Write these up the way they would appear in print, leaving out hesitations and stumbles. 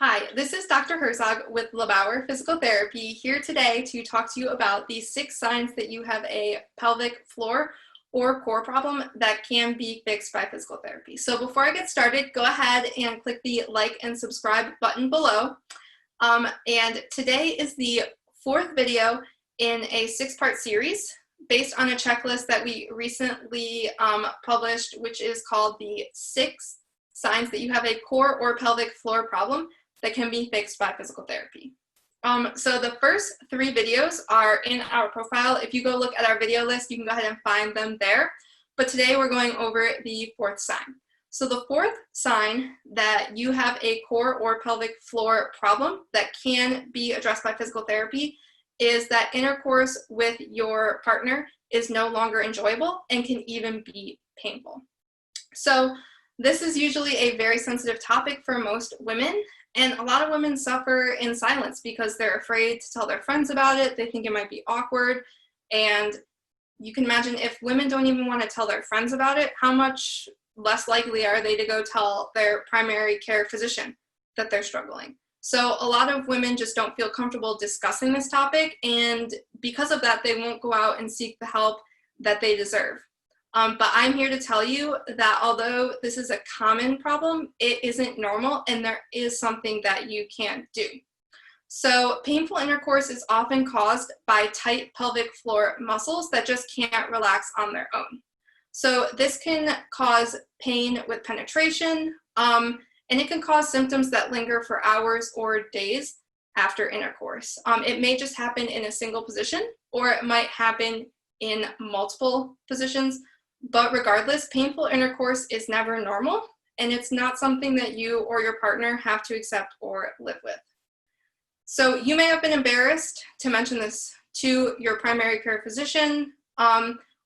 Hi, this is Dr. Herzog with LeBauer Physical Therapy here today to talk to you about the 6 signs that you have a pelvic floor or core problem that can be fixed by physical therapy. So before I get started, go ahead and click the like and subscribe button below. And today is the 4th video in a 6-part series based on a checklist that we recently published, which is called the 6 signs that you have a core or pelvic floor problem that can be fixed by physical therapy. So the first 3 videos are in our profile. If you go look at our video list, you can go ahead and find them there. But today we're going over the 4th sign. So the 4th sign that you have a core or pelvic floor problem that can be addressed by physical therapy is that intercourse with your partner is no longer enjoyable and can even be painful. So this is usually a very sensitive topic for most women, and a lot of women suffer in silence because they're afraid to tell their friends about it. They think it might be awkward, and you can imagine if women don't even want to tell their friends about it, how much less likely are they to go tell their primary care physician that they're struggling. So a lot of women just don't feel comfortable discussing this topic, and because of that, they won't go out and seek the help that they deserve. But I'm here to tell you that although this is a common problem, it isn't normal, and there is something that you can do. So painful intercourse is often caused by tight pelvic floor muscles that just can't relax on their own. So this can cause pain with penetration, and it can cause symptoms that linger for hours or days after intercourse. It may just happen in a single position, or it might happen in multiple positions. But regardless, painful intercourse is never normal, and it's not something that you or your partner have to accept or live with. So you may have been embarrassed to mention this to your primary care physician,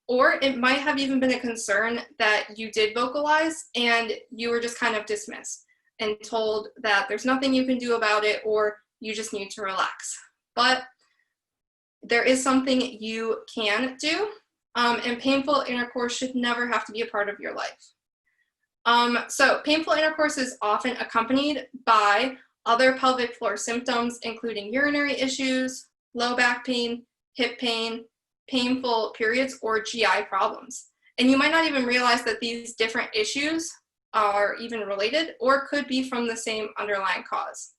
or it might have even been a concern that you did vocalize and you were just kind of dismissed and told that there's nothing you can do about it or you just need to relax. But there is something you can do. And painful intercourse should never have to be a part of your life. So painful intercourse is often accompanied by other pelvic floor symptoms, including urinary issues, low back pain, hip pain, painful periods, or GI problems. And you might not even realize that these different issues are even related or could be from the same underlying cause.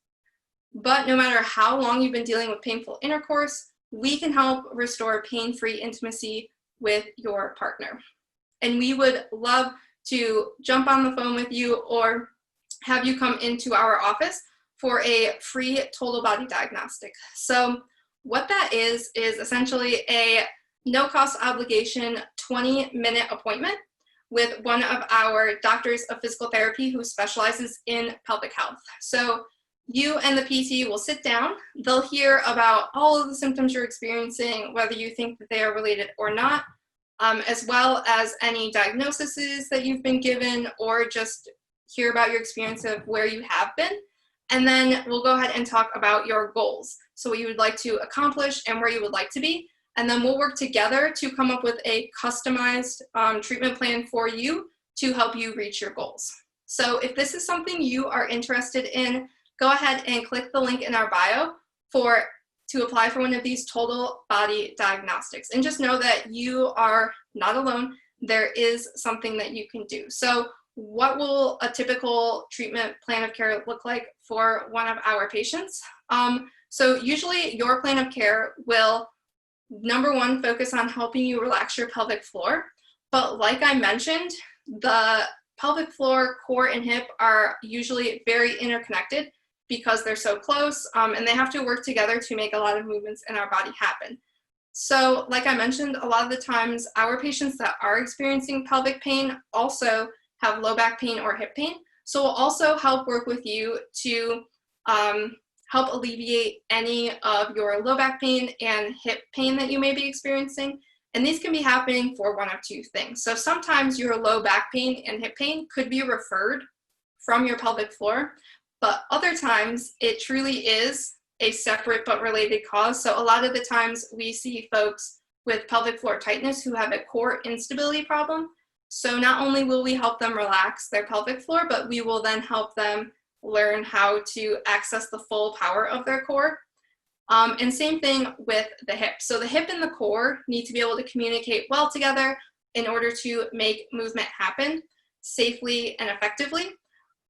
But no matter how long you've been dealing with painful intercourse, we can help restore pain-free intimacy with your partner. And we would love to jump on the phone with you or have you come into our office for a free total body diagnostic. So what that is essentially a no cost obligation 20-minute appointment with one of our doctors of physical therapy who specializes in pelvic health. So you and the PT will sit down. They'll hear about all of the symptoms you're experiencing, whether you think that they are related or not, as well as any diagnoses that you've been given, or just hear about your experience of where you have been. And then we'll go ahead and talk about your goals. So what you would like to accomplish and where you would like to be. And then we'll work together to come up with a customized treatment plan for you to help you reach your goals. So if this is something you are interested in, go ahead and click the link in our bio to apply for one of these total body diagnostics. And just know that you are not alone. There is something that you can do. So what will a typical treatment plan of care look like for one of our patients? So usually your plan of care will, number 1, focus on helping you relax your pelvic floor. But like I mentioned, the pelvic floor, core, and hip are usually very interconnected because they're so close, and they have to work together to make a lot of movements in our body happen. So like I mentioned, a lot of the times our patients that are experiencing pelvic pain also have low back pain or hip pain. So we'll also help work with you to help alleviate any of your low back pain and hip pain that you may be experiencing. And these can be happening for one of 2 things. So sometimes your low back pain and hip pain could be referred from your pelvic floor, but other times it truly is a separate but related cause. So a lot of the times we see folks with pelvic floor tightness who have a core instability problem. So not only will we help them relax their pelvic floor, but we will then help them learn how to access the full power of their core. And same thing with the hip. So the hip and the core need to be able to communicate well together in order to make movement happen safely and effectively,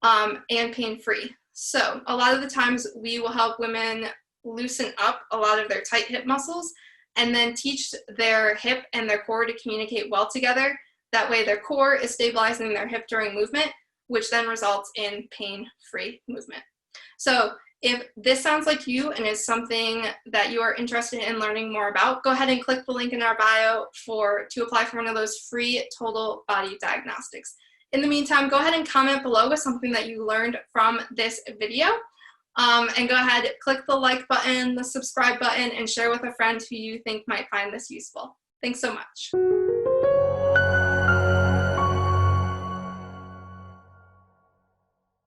and pain-free. So a lot of the times we will help women loosen up a lot of their tight hip muscles and then teach their hip and their core to communicate well together. That way their core is stabilizing their hip during movement, which then results in pain-free movement. So if this sounds like you and is something that you are interested in learning more about, go ahead and click the link in our bio to apply for one of those free total body diagnostics. In the meantime, go ahead and comment below with something that you learned from this video. And go ahead, click the like button, the subscribe button, and share with a friend who you think might find this useful. Thanks so much.